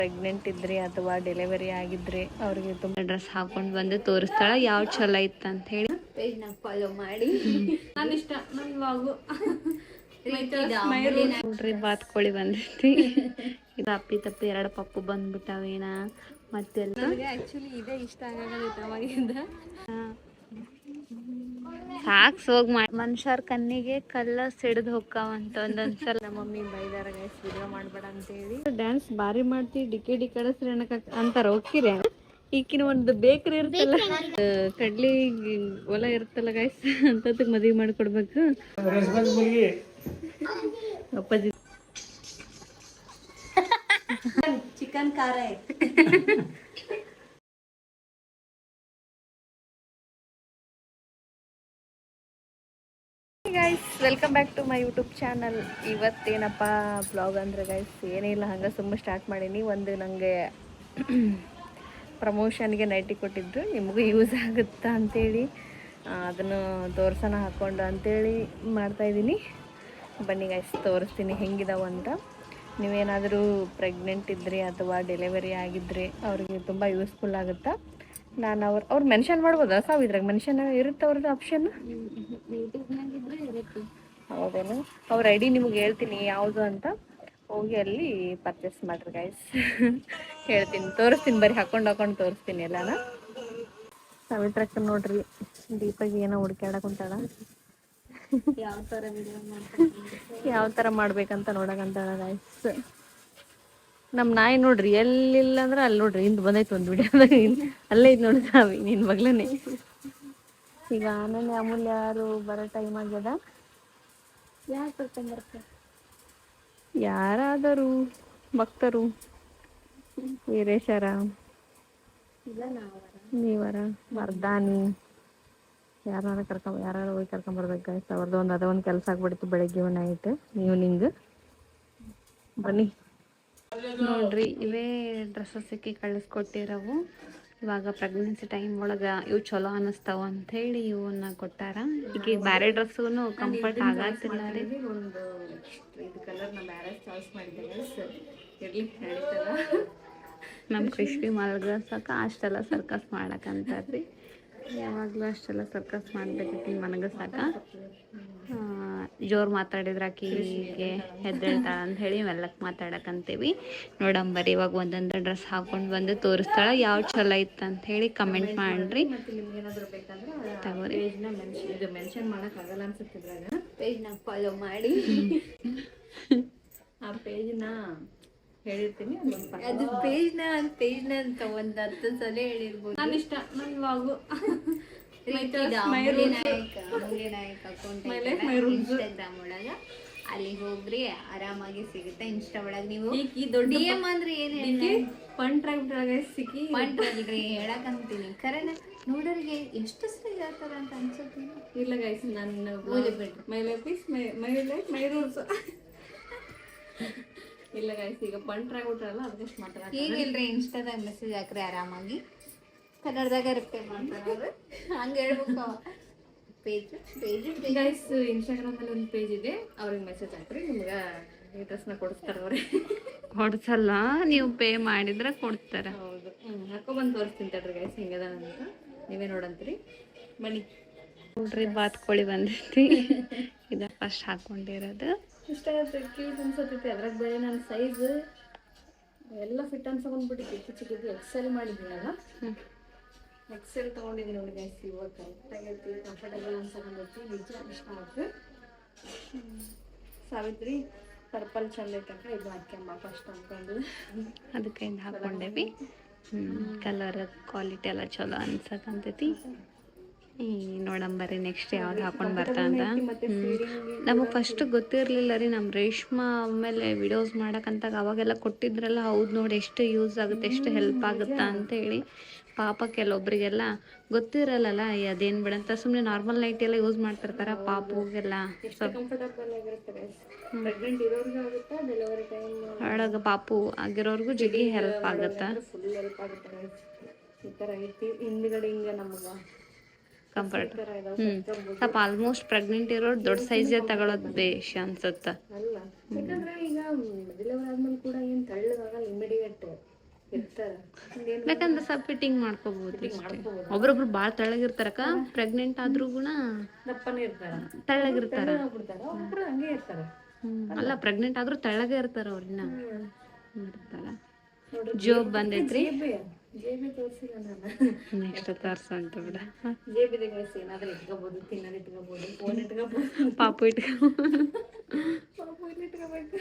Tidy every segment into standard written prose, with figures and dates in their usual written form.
Pregnant ಇದ್ರಿ ಅಥವಾ delivery ಆಗಿದ್ರೆ ಅವ್ರಿಗೆ ತುಂಬ ಡ್ರೆಸ್ ಹಾಕೊಂಡು ಬಂದು ತೋರಿಸ್ತಾಳ ಯಾವ ಚಲೋ ಇತ್ತು ಅಂತ ಹೇಳಿ ಪೇಜ್ನ ಫಾಲೋ ಮಾಡಿ. ನನ್ನ ಇಷ್ಟ ನನ್ನ ವ್ಲಾಗು ನೋಡ್ರಿ ಬಾತ್ಕೋಳಿ ಬಂದೈತಿ. ಇದು ಅಪ್ಪಿ ತಪ್ಪಿ 2 ಪಪ್ಪು ಬಂದ್ಬಿಟ್ಟಾವೇನ ಮತ್ತೆಲ್ಲ. ನನಗೆ ಆ್ಯಕ್ಚುಲಿ ಇದೇ ಇಷ್ಟ ಆಗೋದೈತೆ ಅವಾಗಿಂದ. ಸಾಕ್ಸ್ ಹೋಗಿ ಮನುಷ್ಯರ ಕಣ್ಣಿಗೆ ಕಲ್ಲ ಸಿಡ್ದು ಹೊಕ್ಕಾವಂತ ಒಂದೊಂದ್ಸಲ. ನಮ್ಮ ಮಮ್ಮಿ ಬೈದಾರ ಗೈಸ್ ವಿಡಿಯೋ ಮಾಡಬೇಡ ಅಂತೇಳಿ. ಡ್ಯಾನ್ಸ್ ಬಾರಿ ಮಾಡ್ತಿ ಡಿ ಕಡಸ್ರಿ ಅಂತಾರ ಹೋಗ್ತೀರಿ. ಈಕಿನ ಒಂದು ಬೇಕ್ರಿ ಇರ್ತಲ್ಲ, ಕಡ್ಲಿ ಹೊಲ ಇರ್ತಲ್ಲ ಗೈಸ್, ಅಂತದಕ್ಕೆ ಮದುವೆ ಮಾಡಿಕೊಡ್ಬೇಕು. ಅಪ್ಪಾಜಿ ಚಿಕನ್ ಖಾರ guys, welcome back to my YouTube channel. ಇವತ್ತೇನಪ್ಪ ಬ್ಲಾಗ್ ಅಂದ್ರೆ ಗೈಸ್ ಏನಿಲ್ಲ, ಹಂಗೆ ಸುಮ್ಮನೆ ಸ್ಟಾರ್ಟ್ ಮಾಡೀನಿ. ಒಂದು ನನಗೆ ಪ್ರಮೋಷನ್ಗೆ ನೈಟಿ ಕೊಟ್ಟಿದ್ರು, ನಿಮಗೂ ಯೂಸ್ ಆಗುತ್ತಾ ಅಂಥೇಳಿ ಅದನ್ನು ತೋರ್ಸೋಣ ಹಾಕ್ಕೊಂಡು ಅಂಥೇಳಿ ಮಾಡ್ತಾಯಿದ್ದೀನಿ. ಬನ್ನಿ ಗೈಸ್ ತೋರಿಸ್ತೀನಿ ಹೆಂಗಿದಾವೆ ಅಂತ. ನೀವೇನಾದರೂ ಪ್ರೆಗ್ನೆಂಟ್ ಇದ್ರಿ ಅಥವಾ ಡೆಲಿವರಿ ಆಗಿದ್ದರೆ ಅವ್ರಿಗೆ ತುಂಬ ಯೂಸ್ಫುಲ್ ಆಗುತ್ತಾ. ನಾನು ಅವ್ರು ಮೆನ್ಷನ್ ಮಾಡ್ಬೋದಾ ಸಾವು ಇದ್ರಾಗ? ಮೆನ್ಷನ್ ಇರುತ್ತೆ ಅವ್ರದ್ದು ಆಪ್ಷನ್? ಹೌದೇನು? ಅವ್ರ ಐ ಡಿ ನಿಮ್ಗೆ ಹೇಳ್ತೀನಿ ಯಾವುದು ಅಂತ, ಹೋಗಿ ಅಲ್ಲಿ ಪರ್ಚೇಸ್ ಮಾಡಿರಿ ಗೈಸ್. ಹೇಳ್ತೀನಿ, ತೋರಿಸ್ತೀನಿ, ಬರೀ ಹಾಕೊಂಡು ತೋರಿಸ್ತೀನಿ ಎಲ್ಲಾನ. ಸಾವಿತ್ರಕ್ಕ ನೋಡ್ರಿ ದೀಪಾಗಿ ಏನೋ ಹುಡ್ಕ್ಯಾಡಕುಂತಾಳ. ಯಾವ ಥರ ಮಾಡ್ಬೇಕಂತ ನೋಡಕಂತಾಳ ಗೈಸ್. ನಮ್ಮ ನಾಯಿ ನೋಡ್ರಿ ಎಲ್ಲಿಲ್ಲ ಅಂದ್ರೆ ಅಲ್ಲಿ ನೋಡ್ರಿ ಹಿಂದೆ ಬಂದೈತೆ ಒಂದು ವಿಡಿಯೋದಾಗ, ಅಲ್ಲೇ ಇದು ನೋಡಿ ಸಾವಿ ನಿನ್ನ ಮಗ್ಲನೇ. ಈಗ ಆಮೇಲೆ ಅಮೂಲ್ಯ ಯಾರು ಬರೋ ಟೈಮ್ ಆಗ್ಯದ. ಯಾರು ಕರ್ಕೊಂಡ್ಬರ್ತಾರೆ? ಯಾರಾದರೂ ಭಕ್ತರು, ವೀರೇಶರ, ನೀವರ, ಮರ್ದಾನಿ, ಯಾರು ಹೋಗಿ ಕರ್ಕೊಂಬರ್ಬೇಕು ಗೈಸ್. ಅವ್ರದ್ದು ಅದೊಂದು ಕೆಲಸ ಆಗ್ಬಿಡ್ತು ಬೆಳಗ್ಗೆ ನೈಟ್ ಈವ್ನಿಂಗ್. ಬನ್ನಿ ನೋಡ್ರಿ, ಇವೇ ಡ್ರೆಸ್ಸಸ್ಸಿಗೆ ಕಳಿಸ್ಕೊಟ್ಟಿರೋವು. ಇವಾಗ ಪ್ರೆಗ್ನೆನ್ಸಿ ಟೈಮ್ ಒಳಗೆ ಇವು ಚಲೋ ಅನ್ನಿಸ್ತಾವ ಅಂಥೇಳಿ ಇವನ್ನ ಕೊಟ್ಟಾರ. ಈಗ ಬೇರೆ ಡ್ರೆಸ್ಸೂ ಕಂಫರ್ಟ್ ಆಗತ್ತಿಲ್ಲ ರೀ. ಒಂದು ಇದು ಕಲರ್ ನಾ ಬೇರೆ ಚಾಯ್ಸ್ ಮಾಡಿದ್ದೆ ಗೈಸ್, ಇರಲಿ ನಡೀತದ. ನಮ್ಮ ಕೃಷ್ಣಿ ಮಲ್ಗಸಕ ಅಷ್ಟೆಲ್ಲ ಸರ್ಕಸ್ ಮಾಡಕ್ಕಂತಾರ್ರಿ. ಯಾವಾಗಲೂ ಅಷ್ಟೆಲ್ಲ ಸರ್ಕಸ್ ಮಾಡ್ಬೇಕಿ ಮನಗಸಾಕ. ಜೋರು ಮಾತಾಡಿದ್ರೆ ಆಕಿಗೆ ಹೆದ್ದೇಳ್ತಾಳ ಅಂತ ಹೇಳಿ ಮೆಲ್ಲಕ್ಕೆ ಮಾತಾಡಕ್ಕಂತೀವಿ. ನೋಡಂಬರಿ ಇವಾಗ ಒಂದೊಂದು ಡ್ರೆಸ್ ಹಾಕೊಂಡು ಬಂದು ತೋರಿಸ್ತಾಳ ಯಾವ ಚಲೋ ಇತ್ತು ಅಂತ ಹೇಳಿ ಕಮೆಂಟ್ ಮಾಡಿರಿ. ಮತ್ತು ನಿಮ್ಗೆ ಏನಾದರೂ ಬೇಕಂದ್ರೆ ತಗೋರಿ. ಪೇಜ್ನ ಮೆನ್ಷನ್ ಮಾಡೋಕ್ಕಾಗಲ್ಲ ಅನ್ಸುತ್ತಿದ್ರಾಗ, ಪೇಜ್ನ ಫಾಲೋ ಮಾಡಿ. ಆ ಪೇಜ್ನ ಹೇಳಿರ್ತೀನಿ. ಅದು ಪೇಜ್ನ ಅಂತ ಒಂದು 10 ಸಲ ಹೇಳಿರ್ಬೋದು. ನನ್ನ ಇಷ್ಟ, ನನ್ನ ವ್ಲಾಗು. ಅಮೂಲ್ಯ ನಾಯಕ್ ಅಕೌಂಟ್ ಇನ್ಸ್ಟಾಗ್ರಾಮ್ ಒಳಗ, ಅಲ್ಲಿ ಹೋಗ್ರಿ ಆರಾಮಾಗಿ ಸಿಗುತ್ತೆ. ಇನ್ಸ್ಟಾ ಒಳಗೆ ನೀವು DM ಅಂದ್ರೆ ಏನ್ ಹೇಳಿ ಸಿಕ್ಕಿ ಪಂಟ್ರಲ್ರಿ ಹೇಳಕಂತೀನಿ. ಕರೆನ ನೋಡೋರಿಗೆ ಎಷ್ಟು ಸರಿ ಹೇಳ್ತಾರ ಅಂತ ಅನ್ಸುತ್ತೆ. ಇಲ್ಲ ಗೈಸ್, ನನ್ನ ಹೋಗ್ಬಿಟ್ರು ಮೈ ರೂಲ್ಸ್. ಇಲ್ಲ ಗೈಸ್, ಈಗ ಪಂಟ್ರಾಗ್ಬಿಟ್ರಲ್ಲ ಅದಕ್ಕೆ ಮಾತಾಡ. ಈಗಿಲ್ರಿ ಇನ್ಸ್ಟಾದಾಗ ಮೆಸೇಜ್ ಹಾಕ್ರಿ ಆರಾಮಾಗಿ, ಕನ್ನಡದಾಗ ರಿಪ್ಲೈ ಮಾಡ್ತಾರೆ. ಹಂಗೆ ಹೇಳ್ಬೇಕು. ಪೇಜ್ ಗೈಸ್, ಇನ್ಸ್ಟಾಗ್ರಾಮಲ್ಲಿ ಒಂದು ಪೇಜ್ ಇದೆ, ಅವ್ರಿಗೆ ಮೆಸೇಜ್ ಹಾಕ್ರಿ, ನಿಮ್ಗೆ ಈ ಡ್ರೆಸ್ನ ಕೊಡಿಸ್ತಾರೆ. ಅವ್ರಿಗೆ ಕೊಡ್ಸಲ್ಲ, ನೀವು ಪೇ ಮಾಡಿದ್ರೆ ಕೊಡ್ತಾರೆ. ಹೌದು, ಹಾಕೊಬಂದು ತೋರಿಸ್ತೀನಿ ತಡ್ರಿ ಗೈಸ್ ಹೆಂಗದ ಅಂತ, ನೀವೇ ನೋಡಂತೀರಿ. ಬನ್ನಿ ನೋಡ್ರಿ ಬಾತ್ಕೋಳಿ ಬಂದೈತಿ. ಇದು ಫಸ್ಟ್ ಹಾಕೊಂಡಿರೋದು. ಇಷ್ಟ ಕ್ಯೂಟ್ ಅನ್ಸತ್ತೈತಿ. ಅದ್ರಾಗ ಬೇರೆ ನನ್ನ ಸೈಜ್ ಎಲ್ಲ ಫಿಟ್ ಅನ್ಸ್ಕೊಂಡ್ಬಿಟ್ಟಿತ್ತು. ಚಿಕ್ಕದು ಎಕ್ಸೆಲ್ ಮಾಡಿದ್ದೀನಲ್ಲ, ಎಕ್ಸೆಲ್ ತೊಗೊಂಡಿದ್ದೀನಿ ನೋಡಿ ಗೈಸ್. ಇವಾಗ ಕರೆಕ್ಟಾಗೈತಿ, ಕಂಫರ್ಟಬಲ್ ಅನ್ಸ್ಕೊಂಡೈತಿ. ನಿಜ ಇಷ್ಟ ಆಯ್ತು. ಸಾವಿತ್ರಿ ಪರ್ಪಲ್ ಚಂದ ಐತಕ್ಕ, ಇದು ಹಾಕ್ಯಂಬ ಫಸ್ಟ್ ಅಂದ್ಕೊಂಡು ಅದಕ್ಕೆ ಇದು ಹಾಕ್ಕೊಂಡೇವಿ. ಕಲರ್ ಕ್ವಾಲಿಟಿ ಎಲ್ಲ ಚಲೋ ಅನ್ಸಕ್ಕಂತೈತಿ. ನೋಡಂಬರಿ ನೆಕ್ಸ್ಟ್ ಯಾವ್ದು ಹಾಕೊಂಡು ಬರ್ತಾ ಅಂತ. ನಮಗೆ ಫಸ್ಟ್ ಗೊತ್ತಿರಲಿಲ್ಲ ರೀ. ನಮ್ಮ ರೇಷ್ಮಾ ಆಮೇಲೆ ವಿಡಿಯೋಸ್ ಮಾಡೋಕ್ಕಂತಾಗ ಅವಾಗೆಲ್ಲ ಕೊಟ್ಟಿದ್ರಲ್ಲ, ಹೌದು ನೋಡಿ ಎಷ್ಟು ಯೂಸ್ ಆಗುತ್ತೆ, ಎಷ್ಟು ಹೆಲ್ಪ್ ಆಗುತ್ತಾ ಅಂತೇಳಿ. ಪಾಪ ಕೆಲವೊಬ್ರಿಗೆಲ್ಲ ಗೊತ್ತಿರಲ್ಲ, ಅದೇನು ಬಿಡಂತ ಸುಮ್ಮನೆ ನಾರ್ಮಲ್ ನೈಟ್ ಎಲ್ಲ ಯೂಸ್ ಮಾಡ್ತಿರ್ತಾರೆ. ಪಾಪುಗೆಲ್ಲ ಒಳಗೆ ಪಾಪು ಆಗಿರೋರ್ಗು ಜಗ್ಗಿ ಹೆಲ್ಪ್ ಆಗುತ್ತೆ. ಈ ಥರ ಐತಿ ಹಿಂದ್ಗಡೆ ಹಿಂಗೆ ನಮ್ಗೆ ಕಂಫರ್ಟ್. ಸ್ವಲ್ಪ ಆಲ್ಮೋಸ್ಟ್ ಪ್ರೆಗ್ನೆಂಟ್ ಇರೋರು ದೊಡ್ಡ ಸೈಜೇ ತಗೊಳ್ಳೋದು ಬೇಷ್ ಅನ್ಸುತ್ತೆ. ಅಲ್ಲ, ಯಾಕಂದ್ರೆ ಈಗ ಡೆಲಿವರಿ ಆದ್ಮೇಲೆ ಕೂಡ ಏನು ತೆಳ್ಳಗಾಗಲ್ಲ, ಇಮಿಡಿಯೇಟ್ ಇರ್ತಾರ ಬೇಕಂದ್ರೆ ಸ್ವಲ್ಪ ಫಿಟ್ಟಿಂಗ್ ಮಾಡ್ಕೋಬಹುದು ಒಬ್ರೊಬ್ರು ಭಾಳ ತೆಳ್ಳಗಿರ್ತಾರಕ್ಕ ಪ್ರೆಗ್ನೆಂಟ್ ಆದ್ರೂ ಗುಣ ದಪ್ಪನೇ ಇರ್ತಾರ, ತೆಳ್ಳಗಿರ್ತಾರ. ಬಿಡ್ತಾರ, ಒಬ್ರು ಹಂಗೆ ಇರ್ತಾರ. ಅಲ್ಲ ಪ್ರೆಗ್ನೆಂಟ್ ಆದ್ರೂ ತೆಳ್ಳಗೆ ಇರ್ತಾರ ಅವ್ರನ್ನ ಇರ್ತಾರ. ಜೋಬ್ ಬಂದೈತ್ರಿ, ಜೇಬಿ ತೋರಿಸಿಲ್ಲ ನಾನು. ನೆಕ್ಸ್ಟ್ ತೋರ್ಸಂತ ಬಿಡ. ಜೇಬಿದೆ ಗೈಸ್, ಏನಾದ್ರೂ ಇಟ್ಕೋಬಹುದು, ತಿನ್ನೋದು ಇಟ್ಕೋಬಹುದು, ಫೋನ್ ಇಟ್ಕೋಬಹುದು, ಪಾಪು ಪಾಪು ಇಲ್ಲಿ ಇಟ್ಕೋಬೇಕು.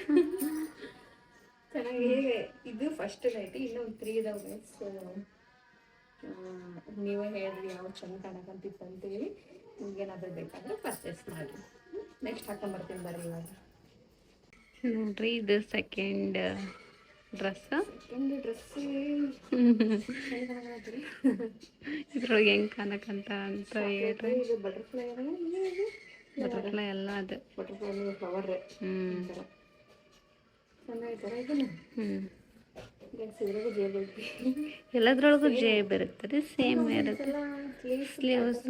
ಚೆನ್ನಾಗಿ ಹೇಗೆ ಇದು ಫಸ್ಟ್ ನೈಟ್, ಇನ್ನೂ 3 ಇದಾವೆ ಗೈಸ್. ನೀವೇ ಹೇಳ್ರಿ ಯಾವ ಚಂದ ಕಾಣಕಂತಿತ್ತು ಅಂತೇಳಿ. ನಿಮ್ಗೇನಾದ್ರೂ ಬೇಕಾದ್ರೆ ಪರ್ಚೇಸ್ ಮಾಡಿ. ನೆಕ್ಸ್ಟ್ ಹಾಕೊಂಬರ್ತೀನಿ ಬರ್ರಿ ಇವಾಗ. ನೋಡ್ರಿ ಇದು ಸೆಕೆಂಡ್ ಡ್ರೆಸ್. ಸೆಕೆಂಡ್ ಡ್ರೆಸ್ ಇದ್ರೊಳಗೆ ಹೆಂಗೆ ಕಾಣಕಂತ ಅಂತ ಹೇಳ್ರಿ. ಇದು ಬಟರ್ಫ್ಲೈ ಬಟರ್ಫ್ಲೈ ಎಲ್ಲ ಅದು ಬಟರ್ಫ್ಲೈ ಫ್ಲವರ್. ಚೆನ್ನಾಗಿದ್ದಾರೆ ಇದನ್ನು. ಇದ್ರಾಗೂ ಜೇಬ್ ಐತಿ, ಎಲ್ಲದ್ರೊಳಗೂ ಜೇಬ್ ಇರುತ್ತದೆ, ಸೇಮ್ ಇರುತ್ತೆ. ಸ್ಲೀವ್ಸ್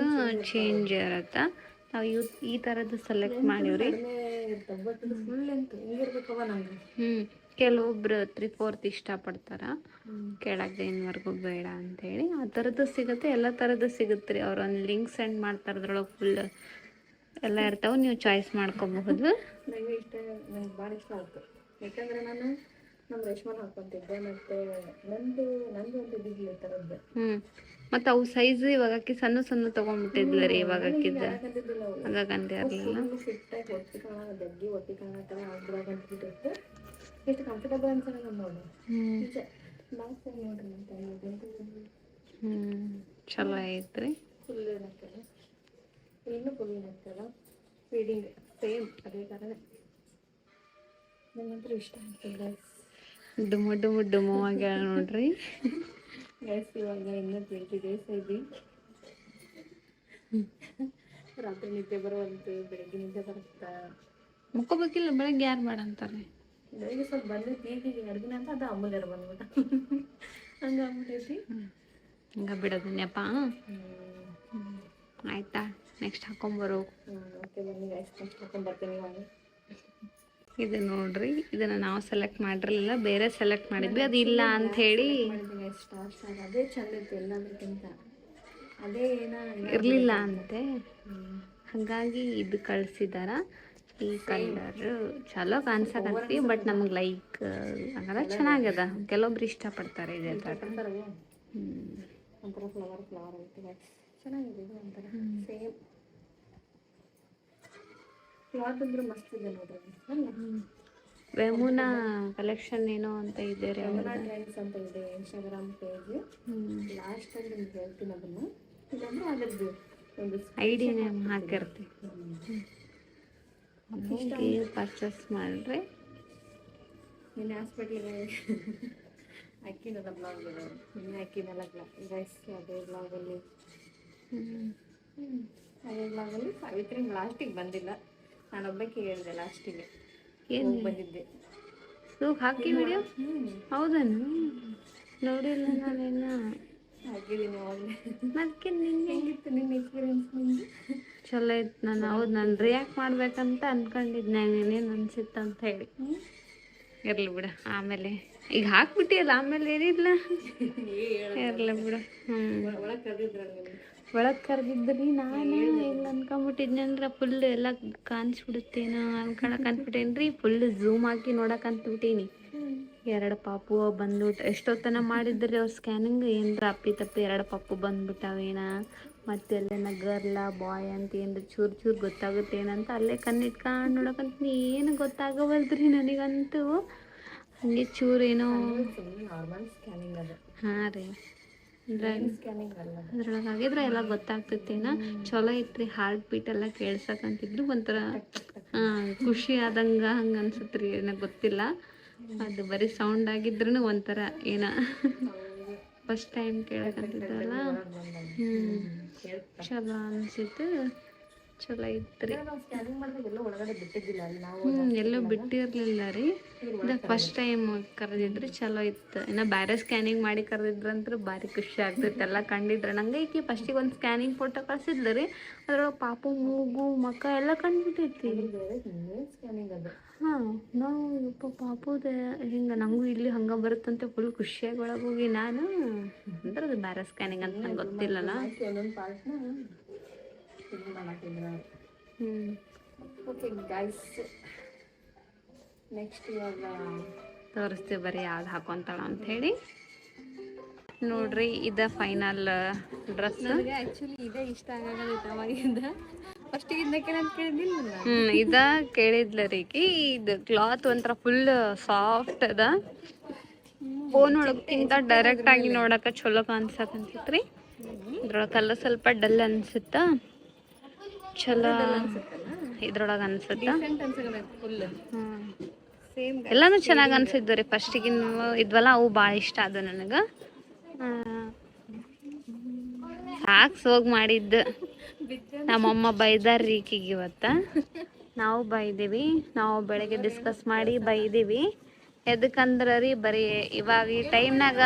ಚೇಂಜ್ ಇರುತ್ತೆ. ನಾವು ಈ ಥರದ್ದು ಸೆಲೆಕ್ಟ್ ಮಾಡಿವ್ರಿ. ಬಟ್ ಫುಲ್ ಲೆಂತ್ ಹಿಂಗಿರ್ಬೇಕವ ನಂಗೆ. ಕೆಲವೊಬ್ರು 3/4 ಇಷ್ಟಪಡ್ತಾರ, ಕೆಳಗೆ ಏನ್ವರೆಗೂ ಬೇಡ ಅಂತೇಳಿ. ಆ ಥರದ್ದು ಸಿಗುತ್ತೆ, ಎಲ್ಲ ಥರದ್ದು ಸಿಗುತ್ತೆ ರೀ. ಅವ್ರು ಒಂದು ಲಿಂಕ್ ಸೆಂಡ್ ಮಾಡ್ತಾರೆ, ಅದ್ರೊಳಗೆ ಫುಲ್ ಎಲ್ಲ ಇರ್ತಾವೆ, ನೀವು ಚಾಯ್ಸ್ ಮಾಡ್ಕೋಬಹುದು. ನನಗೆ ನಂಗೆ ಭಾಳ ಇಷ್ಟ ಆಯ್ತು. ಯಾಕಂದರೆ ನಾನು ನಮ್ಮ ರೇಷ್ಮೆ ಹಾಕ್ಕೊಂತಿದ್ದೆ, ಮತ್ತು ನಂದು ಒಂದು ಇದಿಲ್ಲ ಥರದ್ದು. ಮತ್ತು ಅವು ಸೈಜ್ ಇವಾಗಕ್ಕೆ ಸಣ್ಣ ತೊಗೊಂಡ್ಬಿಟ್ಟಿದ್ಲ ರೀ ಇವಾಗಕ್ಕಿದ್ದ, ಹಾಗಂತ ಇರಲಿಲ್ಲ. ಫಿಟ್ಟಾಗಿ ಒಟ್ಟಿ ಕಾಣೋ ದಗ್ಗಿ ಒಟ್ಟಿ ಕಾಣೋ ಥರ ಆಗ್ಬಿಡೋದಂತಿತ್ತು. ಎಷ್ಟು ಕಂಫರ್ಟಬಲ್ ಅನ್ಸಲ್ಲ ನಮ್ಮ ನೋಡಿ. ನಿಜ ಲಾಸ್ಟ್ ಟೈಮ್ ನೋಡ್ರಿ ಚಲೋ ಐತ್ರಿ. ಫುಲ್ ಏನಾಗ್ತದ, ಇನ್ನೂ ಫುಲ್ ಏನಾಗ್ತದ, ಫೀಡಿಂಗ್ ಸೇಮ್ ಅದೇ ಥರನೇ. ನಂಗಂತೂ ಇಷ್ಟ ಆಗ್ತದೆ ಗೈಸ್. ಡುಮು ಆಗ್ಯಾಳ ನೋಡ್ರಿ ಗೈಸ್. ಇವಾಗ ಇನ್ನೂ 20 days ಐತಿ. ರಾತ್ರಿ ನಿದ್ದೆ ಬರುವಂತೆ, ಬೆಳಗ್ಗೆ ನಿದ್ದೆ ಬರುತ್ತಾ. ಮುಕ್ಕೋಬೇಕಿಲ್ಲ, ಬೆಳಗ್ಗೆ ಯಾರು ಬೇಡ ಅಂತಾರೆ. ಬೆಳಗ್ಗೆ ಸ್ವಲ್ಪ ಬಂದೈತಿ, ಈಗ ಅಡ್ಗಿನ ಅಂತ ಅದು ಅಮ್ಮಲ್ಯಾರ ಬಂದ್ಬಿಟ್ಟ. ಹಂಗೆ ಆಗ್ಬಿಟ್ಟೈತಿ. ಹಂಗೆ ಬಿಡೋದನ್ಯಪ್ಪ. ಆಯ್ತಾ, ನೆಕ್ಸ್ಟ್ ಹಾಕೊಂಬರೋ. ಓಕೆ ಬನ್ನಿ ಗೈಸ್, ನೆಕ್ಸ್ಟ್ ಹಾಕೊಂಬರ್ತೀನಿ ಇವಾಗ. ಇದು ನೋಡ್ರಿ, ಇದನ್ನು ನಾವು ಸೆಲೆಕ್ಟ್ ಮಾಡಿರಲಿಲ್ಲ, ಬೇರೆ ಸೆಲೆಕ್ಟ್ ಮಾಡಿದ್ವಿ. ಅದು ಇಲ್ಲ ಅಂತ ಹೇಳಿ ಸ್ಟಾರ್ ಅದೇ ಚಂದ ಇತ್ತು ಎಲ್ಲದಕ್ಕಿಂತ. ಅದೇ ಇರಲಿಲ್ಲ ಅಂತೆ, ಹಾಗಾಗಿ ಇದು ಕಳಿಸಿದಾರ. ಈ ಕಲರ್ ಚಲೋ ಕಾಣಿಸಕತ್ತಿ, ಬಟ್ ನಮಗೆ ಲೈಕ್ ಆಗಲ್ಲ, ಚೆನ್ನಾಗ್ಯದ. ಕೆಲವೊಬ್ರು ಇಷ್ಟಪಡ್ತಾರೆ ಇದೇ ಥರ. ಒಂಥರ ಫ್ಲವರ್ ಐತೆ, ಚೆನ್ನಾಗಿದೆ. ಇದು ಒಂಥರ ಸೇಮ್ ಕ್ಲಾತ್ ಅಂದ್ರೆ ಮಸ್ತ್ ಇದೆ ನೋಡ್ರಿ. ವೆಮುನಾ ಕಲೆಕ್ಷನ್ ಏನೋ ಅಂತ ಇದೆ ರೀ, ವೆಮುನಾ ಟ್ರೆಂಡ್ಸ್ ಅಂತ ಇದೆ ಇನ್ಸ್ಟಾಗ್ರಾಮ್ ಪೇಜ್. ಲಾಸ್ಟ್ ಅಲ್ಲಿ ನಿಮ್ಗೆ ಹೇಳ್ತೀನಿ ಅದನ್ನು. ಇಲ್ಲಾಂದ್ರೆ ಅದ್ರದ್ದು ಒಂದು ಐಡಿನೇ ಹಾಕಿರ್ತೀವಿ, ಪರ್ಚೇಸ್ ಮಾಡ್ರಿ. ನಿನ್ನೆ ಹಾಸ್ಪಿಟ್ಲಿಗೆ ಅಕ್ಕಿನಲ್ಲ ಬ್ಲಾಗ್ ಇದೆ, ನಿನ್ನೆ ಅಕ್ಕಿನೆಲ್ಲ ಗೈಸ್. ಅದೇ ಬ್ಲಾಗಲ್ಲಿ ಸಾವಿತ್ರಿ ಲಾಸ್ಟಿಗೆ ಬಂದಿಲ್ಲ, ನಾನೊಬ್ಬಕ್ಕೆ ಹೇಳಿದೆ ಲಾಸ್ಟಿಗೆ ಬಂದಿದ್ದೆ. ಹಾಕಿ ವಿಡಿಯೋ ಹೌದನು ನೋಡಿಲ್ಲ ನಾನೇನು ಹಾಕಿದ್ದೀನಿ ಅವಾಗಲೇ. ಅದಕ್ಕೆ ನಿನ್ನೆ ಹೆಂಗಿತ್ತು ನಿನ್ನ ಎಕ್ಸ್ಪೀರಿಯನ್ಸ್? ನಿಂದು ಚಲೋ ಇತ್ತು. ನಾನು ರಿಯಾಕ್ಟ್ ಮಾಡ್ಬೇಕಂತ ಅನ್ಕೊಂಡಿದ್ದೆ, ಏನೇನು ಅನ್ಸಿತ್ತು ಅಂತ ಹೇಳಿ. ಇರಲಿ ಬಿಡ, ಆಮೇಲೆ ಈಗ ಹಾಕ್ಬಿಟ್ಟಿಯಲ್ಲ, ಆಮೇಲೆ ಏನಿಲ್ಲ, ಇರಲಿ ಬಿಡ. ಒಳಗೆ ಕರೆದಿದ್ರಿ, ನಾನು ಇಲ್ಲ ಅನ್ಕೊಂಬಿಟ್ಟಿದ್ನಿ. ಅಂದ್ರೆ ಫುಲ್ ಎಲ್ಲ ಕಾಣಿಸ್ಬಿಡುತ್ತೇನೋ ಅನ್ಕೊಳಕಂತ್ಬಿಟ್ಟೇನ್ರಿ. ಫುಲ್ ಝೂಮ್ ಹಾಕಿ ನೋಡಕಂತ್ಬಿಟ್ಟೀನಿ. 2 ಪಾಪು ಬಂದ್ಬಿಟ್ಟು ಎಷ್ಟೊತ್ತನ ಮಾಡಿದ್ರಿ ಅವ್ರು ಸ್ಕ್ಯಾನಿಂಗ್. ಏನರ ಅಪ್ಪಿ ತಪ್ಪಿ 2 ಪಾಪು ಬಂದ್ಬಿಟ್ಟಾವೇನ, ಮತ್ತೆ ಅಲ್ಲೇನ ಗರ್ಲ ಬಾಯ್ ಅಂತ ಏನಾರ ಚೂರು ಗೊತ್ತಾಗುತ್ತೇನಂತ ಅಲ್ಲೇ ಕಣ್ಣಿಟ್ಕೊಂಡು ನೋಡಕಂತೀನಿ. ಏನು ಗೊತ್ತಾಗವಲ್ದ್ರಿ ನನಗಂತೂ. ಹಾಗೆ ಚೂರೇನೋ ನಾರ್ಮಲ್ ಸ್ಕ್ಯಾನಿಂಗ್ ಅದು. ಹಾಂ ರೀ, ಅದ್ರೊಳಗೆ ಆಗಿದ್ರೆ ಎಲ್ಲ ಗೊತ್ತಾಗ್ತೈತೇನ. ಚಲೋ ಐತ್ರಿ. ಹಾರ್ಟ್ ಬೀಟ್ ಎಲ್ಲ ಕೇಳ್ಸಕಂತಿದ್ರು, ಒಂಥರ ಖುಷಿ ಆದಂಗ ಹಂಗೆ ಅನ್ಸತ್ರಿ. ಏನೋ ಗೊತ್ತಿಲ್ಲ, ಅದು ಬರೀ ಸೌಂಡ್ ಆಗಿದ್ರು ಒಂಥರ ಏನ ಫಸ್ಟ್ ಟೈಮ್ ಕೇಳಕಂತಿದ್ದಲ್ಲ. ಚಲೋ ಅನ್ಸಿತ್ತು. ಚಲೋ ಇತ್ರಿ. ನಾವು ಸ್ಕ್ಯಾನಿಂಗ್ ಮಾಡಿದಾಗ ಎಲ್ಲೋ ಒಳಗಡೆ ಬಿಟ್ಟಿದ್ದಿಲ್ಲ ಅಲ್ಲಿ ನಾವು. ಎಲ್ಲೂ ಬಿಟ್ಟಿರ್ಲಿಲ್ಲ ರೀ. ಇದು ಫಸ್ಟ್ ಟೈಮ್ ಕರೆದಿದ್ರಿ, ಚಲೋ ಇತ್ತು. ಇನ್ನು ಬೇರೆ ಸ್ಕ್ಯಾನಿಂಗ್ ಮಾಡಿ ಕರೆದಿದ್ರಂದ್ರೆ ಭಾರಿ ಖುಷಿ ಆಗ್ತೈತೆ ಎಲ್ಲ ಕಂಡಿದ್ರೆ. ನಂಗೆ ಈಕಿ ಫಸ್ಟಿಗೆ ಒಂದು ಸ್ಕ್ಯಾನಿಂಗ್ ಫೋಟೋ ಕಳ್ಸಿದ್ಲು ರೀ, ಅದ್ರೊಳಗೆ ಪಾಪು ಮೂಗು ಮಕ್ಕ ಎಲ್ಲ ಕಂಡುಬಿಟ್ಟೈತಿ. ಸ್ಕ್ಯಾನಿಂಗ್ ಅದು. ಹಾಂ, ನಾವು ಪಾಪುದ ಹಿಂಗೆ ನಂಗೂ ಇಲ್ಲಿ ಹಂಗೆ ಬರುತ್ತಂತೆ ಫುಲ್ ಖುಷಿಯಾಗಿ ಒಳಗೆ ಹೋಗಿ ನಾನು ಅಂದ್ರೆ ಅದು ಬೇರೆ ಸ್ಕ್ಯಾನಿಂಗ್ ಅಂತ ನಂಗೆ ಗೊತ್ತಿಲ್ಲಲ್ಲ. ಒಂದೊಂದು ಪಾರ್ಟ್ನ ಇದು ಮಾಡಾಕಿದ್ರು. ಓಕೆ ಗೈಸ್, ನೆಕ್ಸ್ಟ್ ಇವಾಗ ತೋರಿಸ್ತೀವಿ ಬರ್ರಿ ಯಾವ್ದು ಹಾಕೊಂತಾಳ ಅಂತ ಹೇಳಿ. ನೋಡ್ರಿ, ಇದು ಫೈನಲ್ ಡ್ರೆಸ್. ನನಗೆ ಆ್ಯಕ್ಚುಲಿ ಇದೇ ಇಷ್ಟ ಆಗೋದಿತ್ತು ಅವಾಗಿಂದ. ಫಸ್ಟಿಗೆ ಇದಕ್ಕೆ ನಾನು ಕೇಳಿದ್ದಿಲ್ಲ. ಇದ ಕೇಳಿದ್ಲ ರೀಕಿ. ಇದು ಕ್ಲಾತ್ ಒಂಥರ ಫುಲ್ ಸಾಫ್ಟ್ ಅದ. ಫೋನ್ ಒಳಗಿಂತ ಡೈರೆಕ್ಟ್ ಆಗಿ ನೋಡಕ ಚಲೋ ಕಾಣಿಸಕಂತೈತ್ರಿ. ಇದ್ರೊಳಗೆ ಕಲರ್ ಸ್ವಲ್ಪ ಡಲ್ ಅನ್ಸುತ್ತ, ಚಲೋ ಇದ್ರೊಳಗೆ ಅನ್ಸುತ್ತ. ಎಲ್ಲಾನು ಚೆನ್ನಾಗಿ ಅನ್ಸಿದ್ದು ರೀ. ಫಸ್ಟಿಗೆ ಇದ್ವಲ್ಲ ಅವು ಭಾಳ ಇಷ್ಟ ಅದು ನನಗೆ. ಸಾಕ್ಸ್ ಹೋಗಿ ಮಾಡಿದ್ದು ನಮ್ಮಮ್ಮ ಬೈದಾರ್ರಿ ಈಕಿಗೆ ಇವತ್ತ. ನಾವು ಬೈದೀವಿ, ನಾವು ಬೆಳಗ್ಗೆ ಡಿಸ್ಕಸ್ ಮಾಡಿ ಬೈದೀವಿ. ಎದಕ್ಕಂದ್ರೆ ರೀ, ಬರೀ ಇವಾಗ ಈ ಟೈಮ್ನಾಗ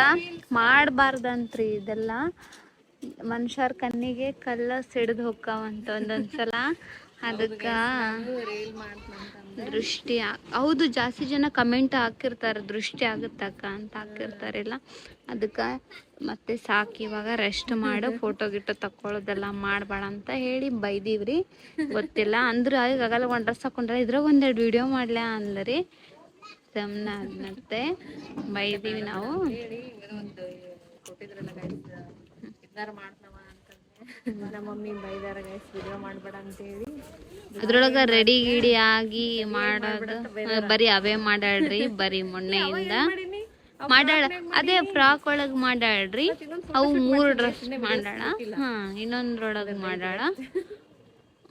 ಮಾಡಬಾರ್ದಂತ್ರಿ ಇದೆಲ್ಲ. ಮನುಷ್ಯರ ಕಣ್ಣಿಗೆ ಕಲ್ಲ ಸಿಡ್ದು ಹೋಗ್ತಾವಂತ ಒಂದೊಂದ್ಸಲ. ಅದಕ್ಕೆ ದೃಷ್ಟಿ ಹೌದು, ಜಾಸ್ತಿ ಜನ ಕಮೆಂಟ್ ಹಾಕಿರ್ತಾರೆ ದೃಷ್ಟಿ ಆಗುತ್ತಕ್ಕ ಅಂತ ಹಾಕಿರ್ತಾರಿಲ್ಲ. ಅದಕ್ಕೆ ಮತ್ತೆ ಸಾಕು, ಇವಾಗ ರೆಸ್ಟ್ ಮಾಡು, ಫೋಟೋ ಗಿಟೋ ತಕ್ಕೊಳ್ಳೋದೆಲ್ಲ ಮಾಡಬೇಡ ಅಂತ ಹೇಳಿ ಬೈದೀವ್ರಿ. ಗೊತ್ತಿಲ್ಲ ಅಂದ್ರೆ ಆಗಲ್ಲ. ಒಂದು ಡ್ರೆಸ್ ಹಾಕೊಂಡ್ರೆ ಇದ್ರಾಗ ಒಂದೆರಡು ವಿಡಿಯೋ ಮಾಡ್ಲಾ ಅಂದ್ರಿ. ತಮ್ಮನ ಮತ್ತೆ ಬೈದೀವಿ ನಾವು. ನಮ್ಮ ಮಮ್ಮಿ ಬೈದಾರ ಗೈಸ್, ವಿಡಿಯೋ ಮಾಡಬೇಡ ಅಂತೇಳಿ. ಅದ್ರೊಳಗ ರೆಡಿ ಗಿಡಿ ಆಗಿ ಮಾಡೋದು ಬರೀ ಅವೇ ಮಾಡ್ಯಾಳ್ರಿ. ಬರೀ ಮೊನ್ನೆಯಿಂದ ಮಾಡ್ಯಾಳ. ಅದೇ ಫ್ರಾಕ್ ಒಳಗೆ ಮಾಡ್ಯಾಳ್ರಿ. ಅವು 3 ಡ್ರೆಸ್ ಮಾಡ್ಯಾಳ. ಇನ್ನೊಂದ್ರೊಳಗೆ ಮಾಡ್ಯಾಳ.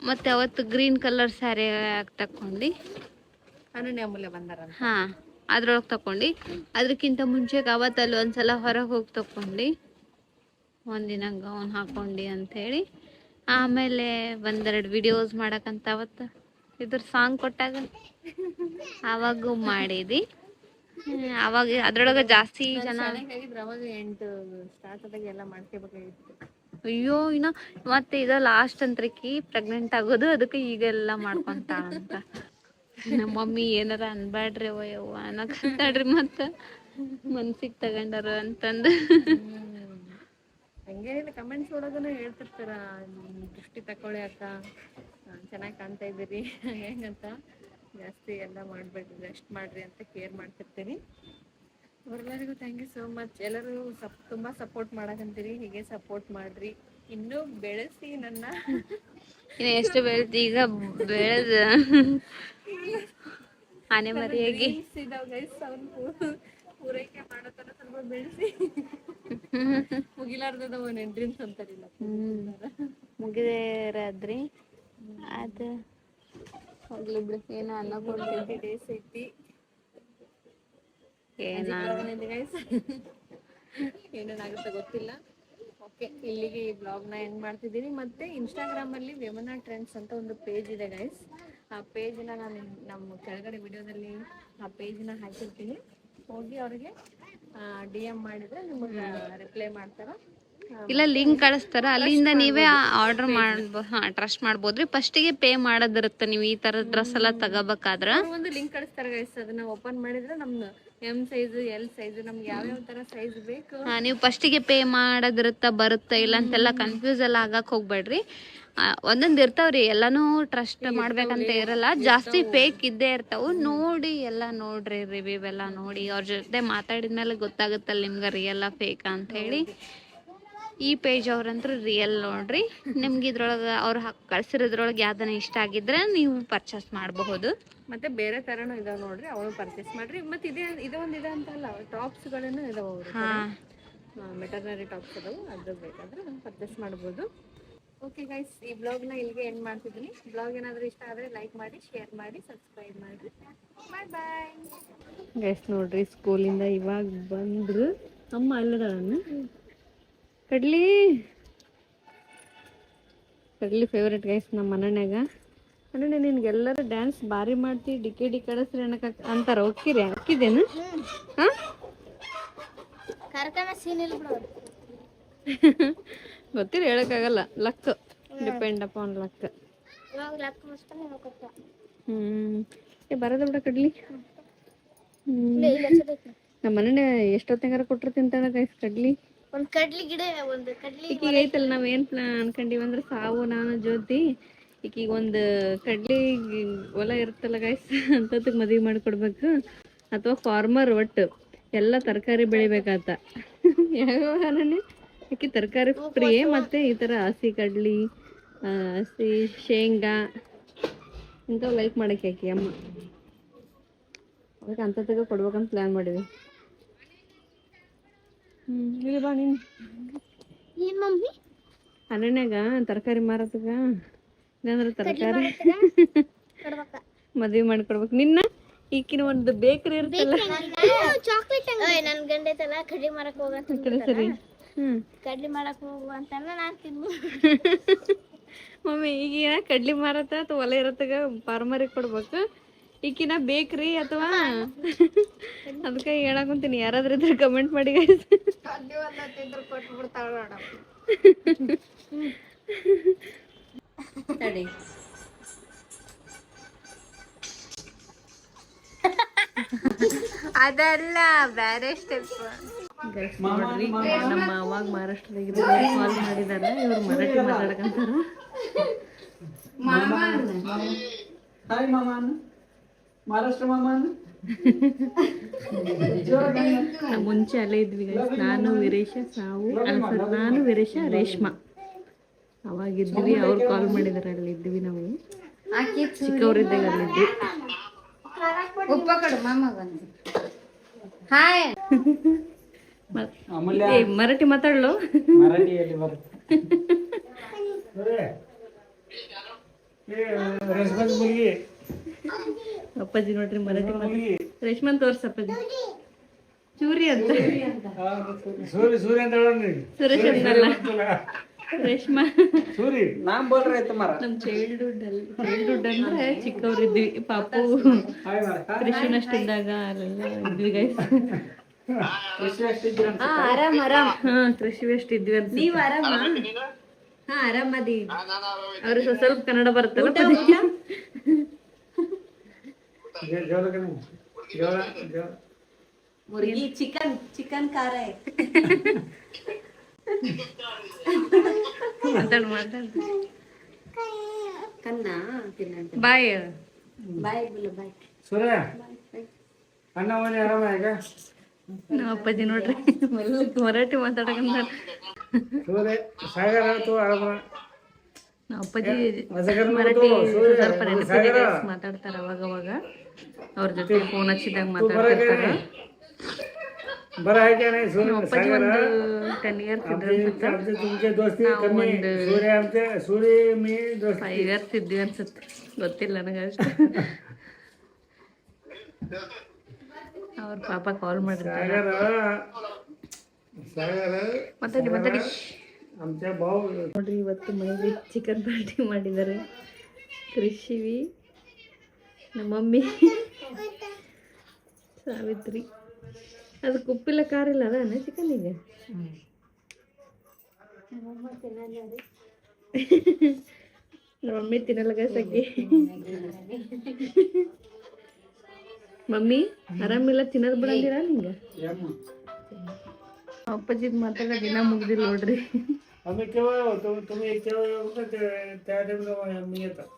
ಮತ್ತೆ ಅವತ್ತು ಗ್ರೀನ್ ಕಲರ್ ಸ್ಯಾರಿ ತಕೊಂಡು ಅನನ್ಯ ಬಂದಾರ. ಅದ್ರೊಳಗೆ ತಕೊಂಡು, ಅದಕ್ಕಿಂತ ಮುಂಚೆಗೆ ಅವತ್ತಲ್ಲಿ ಒಂದ್ಸಲ ಹೊರಗೆ ಹೋಗಿ ತಕೊಂಡು ಒಂದಿನ ಗೌನ್ ಹಾಕೊಂಡು ಅಂಥೇಳಿ. ಆಮೇಲೆ ಒಂದೆರಡು ವಿಡಿಯೋಸ್ ಮಾಡಕ್ಕಂತ ಅವತ್ತು ಇದ್ರ ಸಾಂಗ್ ಕೊಟ್ಟಾಗ ಆವಾಗೂ ಮಾಡಿದ್ವಿ. ಅವಾಗ ಅದ್ರೊಳಗೆ ಜಾಸ್ತಿ ಜನ ಅವಾಗ 8 ಸ್ಟಾರ್ಟ್ ಆದಾಗ ಎಲ್ಲ ಮಾಡ್ಕೋಬೇಕಾಗಿತ್ತು. ಅಯ್ಯೋ, ಇನ್ನ ಮತ್ತೆ ಇದು ಲಾಸ್ಟ್ ಅಂತ್ರಕಿ ಪ್ರೆಗ್ನೆಂಟ್ ಆಗೋದು. ಅದಕ್ಕೆ ಈಗೆಲ್ಲ ಮಾಡ್ಕೊಂತಾಳಂತ. ನಮ್ಮ ಮಮ್ಮಿ ಏನಾರ ಅನ್ಬ್ಯಾಡ್ರಿ ಯವ್ವ ಅನ್ನಕಂತಾಡ್ರಿ. ಮತ್ತೆ ಮನ್ಸಿಗೆ ತಗೊಂಡಾರ ಅಂತಂದು ಹಂಗೇನಿಲ್ಲ, ಕಮೆಂಟ್ಸ್ ಒಳಗನ ಹೇಳ್ತಿರ್ತಾರ, ದೃಷ್ಟಿ ತಕೊಳ್ಳಿ ಅಕ್ಕ, ಚೆನ್ನಾಗಿ ಕಾಣ್ತಾ ಇದ್ದೀರಿ ಹೆಂಗಂತ. ಜಾಸ್ತಿ ಎಲ್ಲ ಮಾಡಬೇಡ್ರಿ, ರೆಸ್ಟ್ ಮಾಡ್ರಿ ಅಂತ ಕೇರ್ ಮಾಡ್ತಿರ್ತೀನಿ. ಅವರೆಲ್ಲರಿಗೂ ಥ್ಯಾಂಕ್ ಯು ಸೋ ಮಚ್. ಎಲ್ಲರೂ ತುಂಬ ಸಪೋರ್ಟ್ ಮಾಡಕಂತೀರಿ. ಹೀಗೆ ಸಪೋರ್ಟ್ ಮಾಡ್ರಿ, ಇನ್ನೂ ಬೆಳೆಸಿ ನನ್ನ. ಎಷ್ಟು ಬೆಳೆದು ಈಗ ಬೆಳೆದ ಆನೆ ಮರಿಯಾಗಿ ಪೂರೈಕೆ ಮಾಡೋ ಥರ ಸ್ವಲ್ಪ ಬೆಳೆಸಿ. ಮುಗಿಲಾರ್ದವ ಡ್ರೀಮ್ಸ್ ಅಂತಾರಿಲ್ಲ, ಮುಗಿದೇರಾದ್ರಿ. ಅದು ಹೋಗ್ಲಿ ಬಿಡು, ಏನೋ ಅನ್ನೋ ಡೇಸ್ ಐತಿ. ಏನೇನಾಗುತ್ತೆ ಗೊತ್ತಿಲ್ಲ. ಓಕೆ, ಇಲ್ಲಿಗೆ ಈ ಬ್ಲಾಗ್ನ ಎಂಡ್ ಮಾಡ್ತಿದ್ದೀನಿ. ಮತ್ತೆ ಇನ್ಸ್ಟಾಗ್ರಾಮಲ್ಲಿ ವೇಮನಾ ಟ್ರೆಂಡ್ಸ್ ಅಂತ ಒಂದು ಪೇಜ್ ಇದೆ ಗೈಸ್. ಆ ಪೇಜ್ನ ನಾನು ನಮ್ಮ ಕೆಳಗಡೆ ವಿಡಿಯೋದಲ್ಲಿ ಆ ಪೇಜ್ನ ಹಾಕಿರ್ತೀನಿ. ಹೋಗಿ ಅವ್ರಿಗೆ DM ಮಾಡಿದ್ರೆ ನಿಮಗೆ ರಿಪ್ಲೈ ಮಾಡ್ತಾರ. ಇಲ್ಲ, ಲಿಂಕ್ ಕಳಿಸ್ತಾರ, ಅಲ್ಲಿಂದ ನೀವೇ ಆರ್ಡರ್ ಮಾಡ್ಬೋದು. ಟ್ರಸ್ಟ್ ಮಾಡ್ಬೋದ್ರಿ. ಫಸ್ಟಿಗೆ ಪೇ ಮಾಡೋದಿರುತ್ತೆ ನೀವು ಈ ಥರ ಡ್ರೆಸ್ ಎಲ್ಲ ತಗೋಬೇಕಾದ್ರೆ. ಒಂದು ಲಿಂಕ್ ಕಳಿಸ್ತಾರೆ ಗೈಸ್, ಅದನ್ನ ಓಪನ್ ಮಾಡಿದ್ರೆ ನಮ್ದು M ಸೈಜ್ L ಸೈಜ್ ನಮ್ಗೆ ಯಾವ್ಯಾವ ಥರ ಸೈಜ್ ಬೇಕು ನೀವು ಫಸ್ಟಿಗೆ ಪೇ ಮಾಡೋದಿರುತ್ತ, ಬರುತ್ತೆ ಇಲ್ಲ ಅಂತೆಲ್ಲ ಕನ್ಫ್ಯೂಸ್ ಎಲ್ಲ ಆಗಕ್ಕೆ ಹೋಗ್ಬೇಡ್ರಿ. ಒಂದೊಂದು ಇರ್ತಾವ್ರಿ, ಎಲ್ಲಾನು ಟ್ರಸ್ಟ್ ಮಾಡ್ಬೇಕಂತ ಇರಲ್ಲ. ಜಾಸ್ತಿ ಫೇಕ್ ಇದ್ದೇ ಇರ್ತಾವು. ನೋಡಿ ಎಲ್ಲ ನೋಡ್ರಿ, ರಿವ್ಯೂ ಎಲ್ಲ ನೋಡಿ, ಅವ್ರ ಜೊತೆ ಮಾತಾಡಿದ್ಮೇಲೆ ಗೊತ್ತಾಗುತ್ತಲ್ಲ ನಿಮ್ಗೆ ರಿಯಲ್ ಫೇಕ್ ಅಂತ ಹೇಳಿ. ಈ ಪೇಜ್ ಅವ್ರಂತೂ ರಿಯಲ್ ನೋಡ್ರಿ. ನಿಮ್ಗೆ ಇದ್ರೊಳಗೆ ಅವ್ರು ಕಳ್ಸಿರೋದ್ರೊಳಗೆ ಯಾವ್ದನ್ನ ಇಷ್ಟ ಆಗಿದ್ರೆ ನೀವು ಪರ್ಚೇಸ್ ಮಾಡಬಹುದು. ಮತ್ತೆ ಬೇರೆ ತರನು ಇದಾವೆ ನೋಡ್ರಿ, ಅವಳು ಪರ್ಚೇಸ್ ಮಾಡ್ರಿ. ಮತ್ತೆ ಇದೊಂದು ಇದೆ ಅಂತಲ್ಲ, ಟಾಪ್ಸ್ಗಳನ್ನು ಇದಾವೆ ಅವರು, ಮೆಟರ್ನರಿ ಟಾಪ್ಸ್ ಅದಾವು. ಅದ್ರ ಬೇಕಾದ್ರೆ ಪರ್ಚೇಸ್ ಮಾಡ್ಬೋದು. ಓಕೆ ಗೈಸ್, ಈ ಬ್ಲಾಗ್ನ ಇಲ್ಲಿಗೆ ಎಂಡ್ ಮಾಡ್ತಿದ್ದೀನಿ. ಬ್ಲಾಗ್ ಏನಾದರೂ ಇಷ್ಟ ಆದರೆ ಲೈಕ್ ಮಾಡಿ, ಶೇರ್ ಮಾಡಿ, ಸಬ್ಸ್ಕ್ರೈಬ್ ಮಾಡಿ. ಬಾಯ್ ಬಾಯ್ ಗೈಸ್. ನೋಡ್ರಿ, ಸ್ಕೂಲಿಂದ ಇವಾಗ ಬಂದ್ರು. ಅಮ್ಮ ಅಲ್ಲದ ಕಡ್ಲಿ ಕಡ್ಲಿ ಫೇವ್ರೇಟ್ ಗೈಸ್ ನಮ್ಮ ಮನೆಯಾಗ. ಅಣ್ಣ ನಿನ್ಗೆ ಎಲ್ಲರೂ ಡ್ಯಾನ್ಸ್ ಭಾರಿ ಮಾಡ್ತಿ ಡಿ ಕಳಿಸ್ರಿ ಅನ್ನಕ ಅಂತಾರ. ಅಕ್ಕಿದೇನು ಹಾಂ ಗೊತ್ತಿಲ್ಲ, ಹೇಳೋಕ್ಕಾಗಲ್ಲ. Luck depend upon luck. ಬರೋದ ಬಿಡ ಕಡ್ಲಿ. ನಮ್ಮ ಮನೆ ಎಷ್ಟೊತ್ತಂಗಾರ ಕೊಟ್ರು ತಿಂತಾಳ ಗೈಸ್ ಕಡ್ಲಿ. ಒಂದು ಕಡ್ಲಿ ಗಿಡ ಒಂದು ಕಡ್ಲಿ ಈಕೀಗ ಐತಲ್ಲ ನಾವ್ ಏನ್ ಅನ್ಕೊಂಡಿವಿ ಅಂದ್ರೆ ಸಾವು ನಾನು ಜ್ಯೋತಿ ಈಕೀಗ ಒಂದು ಕಡ್ಲಿ ಹೊಲ ಇರುತ್ತಲ್ಲ ಗೈಸ್ ಅಂತದಕ್ಕೆ ಮದುವೆ ಮಾಡಿಕೊಡ್ಬೇಕು. ಅಥವಾ ಫಾರ್ಮರ್ ಒಟ್ಟು ಎಲ್ಲ ತರಕಾರಿ ಬೆಳಿಬೇಕಾತ. ಯಾವಾಗ ಆಕಿ ತರಕಾರಿ ಪ್ರಿಯೆ. ಮತ್ತೆ ಈ ಥರ ಹಸಿ ಕಡ್ಲಿ, ಹಸಿ ಶೇಂಗಾ ಇಂಥವು ಲೈಕ್ ಮಾಡಕ್ಕೆ ಆಕಿ ಅಮ್ಮ. ಅದಕ್ಕೆ ಅಂಥದ್ದಕ್ಕೆ ಕೊಡ್ಬೇಕಂತ ಪ್ಲ್ಯಾನ್ ಮಾಡಿವಿ. ಇಲ್ಲಿ ಬಾ ನೀನು. ಏನ್ ಮಮ್ಮಿ ಅಣ್ಣನ್ಯಾಗ ತರಕಾರಿ ಮಾರತಗ ಇಲ್ಲಾಂದ್ರೆ ತರಕಾರಿ ಮದ್ವೆ ಮಾಡ್ಕೊಡ್ಬೇಕು. ನಿನ್ನ ಈಕಿನ ಒಂದು ಬೇಕರಿ ಇರ್ತಲ್ಲ ಚಾಕ್ಲೇಟ್ ನನ್ ಗಂಡ ಐತಲ್ಲ ಕಡ್ಲಿ ಮಾರಕ್ ಹೋಗಂತ ಸರಿ. ಕಡ್ಲಿ ಮಾರಕ್ ಹೋಗು ಅಂತಂದ್ರೆ ನಾನ್ ತಿನ್ನು. ಮಮ್ಮಿ ಈಗ ಕಡ್ಲಿ ಮಾರತ್ತ ಅಥವಾ ಹೊಲ ಇರತ್ತಾಗ ಫಾರ್ಮರಿಗೆ ಕೊಡ್ಬೇಕು. ಈಕಿನ ಬೇಕ್ರಿ ಅಥವಾ ಅದಕ್ಕೆ ಹೇಳಕಂತೀನಿ. ಯಾರಾದ್ರೂ ಇದ್ರೆ ಕಮೆಂಟ್ ಮಾಡಿ ಗೈಸ್. ತಡಿ ಅದಲ್ಲ ಬೇರೆ ಸ್ಟೆಪ್. ನೋಡ್ರಿ ನಮ್ಮ ಅವಾಗ ಮಹಾರಾಷ್ಟ್ರದಾಗ ಕಾಲ್ ಮಾಡಿದಾರ. ಇವ್ರು ಮರಾಠಿ ಮಾತಾಡಕಂತಾರ. ಹಾಯ್ ಮಾಮಾನ್, ಮಹಾರಾಷ್ಟ್ರ ಮಾಮಾನ್. ಮುಂಚೆ ಅಲ್ಲೇ ಇದ್ವಿ guys. ನಾನು ವೀರೇಶ ಸಾವು ನಾನು ವೀರೇಶ ರೇಷ್ಮಾ ಅವಾಗಿದ್ವಿ. ಅವ್ರು ಕಾಲ್ ಮಾಡಿದಾರೆ, ಅಲ್ಲಿ ಇದ್ವಿ ನಾವು ಚಿಕ್ಕವರಿದ್ದಾಗ ಅಲ್ಲಿದ್ವಿ. ಉಪ್ಪ ಕಡು ಮಾಮ ಬಂದು ಹಾಯ್ ಮರಾಠಿ ಮಾತಾಡ್ಲು. ಮರಾಠಿಯಲ್ಲಿ ಬರುತ್ತೆ. ರೇಷ್ಮೆ ಮುಗಿ ಅಪ್ಪಾಜಿ ನೋಡ್ರಿ ಮರಾಠಿ ರೇಷ್ಮನ್ ತೋರ್ಸ ಅಪ್ಪಾಜಿ. ಚೂರಿ ಅಂತ ಸೂರ್ಯ ಅಂತ ಹೇಳಿ ಸುರೇಶ್ ಅನ್ನಲ್ಲ ರೇಷ್ಮಾ. ಸೂರಿ ನಾಮ್ ಬೋಲ್ರ ಐತ ಮರ. ನಮ್ ಚೈಲ್ಡ್ಹುಡ್ ಅಂದ್ರೆ ಚಿಕ್ಕವರಿದ್ವಿ. ಪಾಪು ಕೃಷಿನಷ್ಟಿದ್ದಾಗ ಅಲ್ಲೆಲ್ಲ ಇದ್ವಿ ಗೈಸ್. ಆರಾಮ್ ಆರಾಮ್. ಹಾ ಕೃಷಿ ವೇಸ್ಟ್ ಇದ್ವಿ ಅಂತ. ನೀವ್ ಆರಾಮ? ಹಾ ಆರಾಮದಿ. ಅವ್ರು ಸ್ವಲ್ಪ ಕನ್ನಡ ಬರುತ್ತಲ್ಲ. ಮುರ್ಗಿ ಚಿಕನ್ ಖಾರ ಮಾತಾಡ್ ಕನ್ನ ತಿನ್ನಂತ ಬಾಯ್ ಬಾಯ್ ಬಿಲ್ಲ ಬಾಯ್. ಸೂರ್ಯ ಅಣ್ಣ ಮನೆ ಆರಾಮ ಈಗ? ನಮ್ಮ ಅಪ್ಪಾಜಿ ನೋಡ್ರಿ ಮರಾಠಿ ಮಾತಾಡಕಂತ. ಸೂರ್ಯ ಸಾಗರ ಆಯ್ತು ಆರಾಮ. ನಮ್ಮ ಅಪ್ಪಾಜಿ ಮರಾಠಿ ಸ್ವಲ್ಪ ನೆನಪಿದೆ ಮಾತಾಡ್ತಾರೆ ಅವಾಗವಾಗ. ಅವ್ರ ಜೊತೆ ಫೋನ್ ಹಚ್ಚಿದಾಗ ಮಾತಾಡ್ತಿರ್ತಾರೆ. बरं आहे का नाही? ನಮ್ಮ ಅಪ್ಪಾಜಿ ಒಂದು 10 years ಇದ್ರು ಅನ್ಸುತ್ತೆ. तुमचे दोस्ती ನಾವು कमी. ಒಂದು सूर्य आमचे सूर्य मी दोस्ती 5 years ಇದ್ವಿ ಅನ್ಸುತ್ತೆ, ಗೊತ್ತಿಲ್ಲ ನನಗೆ ಅಷ್ಟು. ಅವ್ರ ಪಾಪ ಕಾಲ್ ಮಾಡಿರ್ತಾರೆ. सागर ಮಾತಾಡಿ आमच्या भाऊ ನೋಡ್ರಿ ಇವತ್ತು ಮನೆಗೆ ಚಿಕನ್ ಪಾರ್ಟಿ ಮಾಡಿದ್ದಾರೆ. ಕೃಷಿವಿ, ನಮ್ಮ ಮಮ್ಮಿ, ಸಾವಿತ್ರಿ. ಅದು ಉಪ್ಪಿಲ್ಲ ಖಾರ ಇಲ್ಲ ಅದಾನೆ ಚಿಕನ್ನಿಗೆ. ನಮ್ಮ ಮಮ್ಮಿ ತಿನ್ನಲ್ಲ ಗಸಕ್ಕೆ. ಮಮ್ಮಿ ಆರಾಮಿಲ್ಲ, ತಿನ್ನೋದು ಬಿಡಂಗಿರ ನಿಂಗೆ? ಅಪ್ಪಾಜಿದ್ ಮಾತಾಡೋ ದಿನ ಮುಗ್ದಿಲ್ಲ ನೋಡ್ರಿ. आम्ही केव्हा तुम्ही केव्हा त्या टाइमला मी येतात.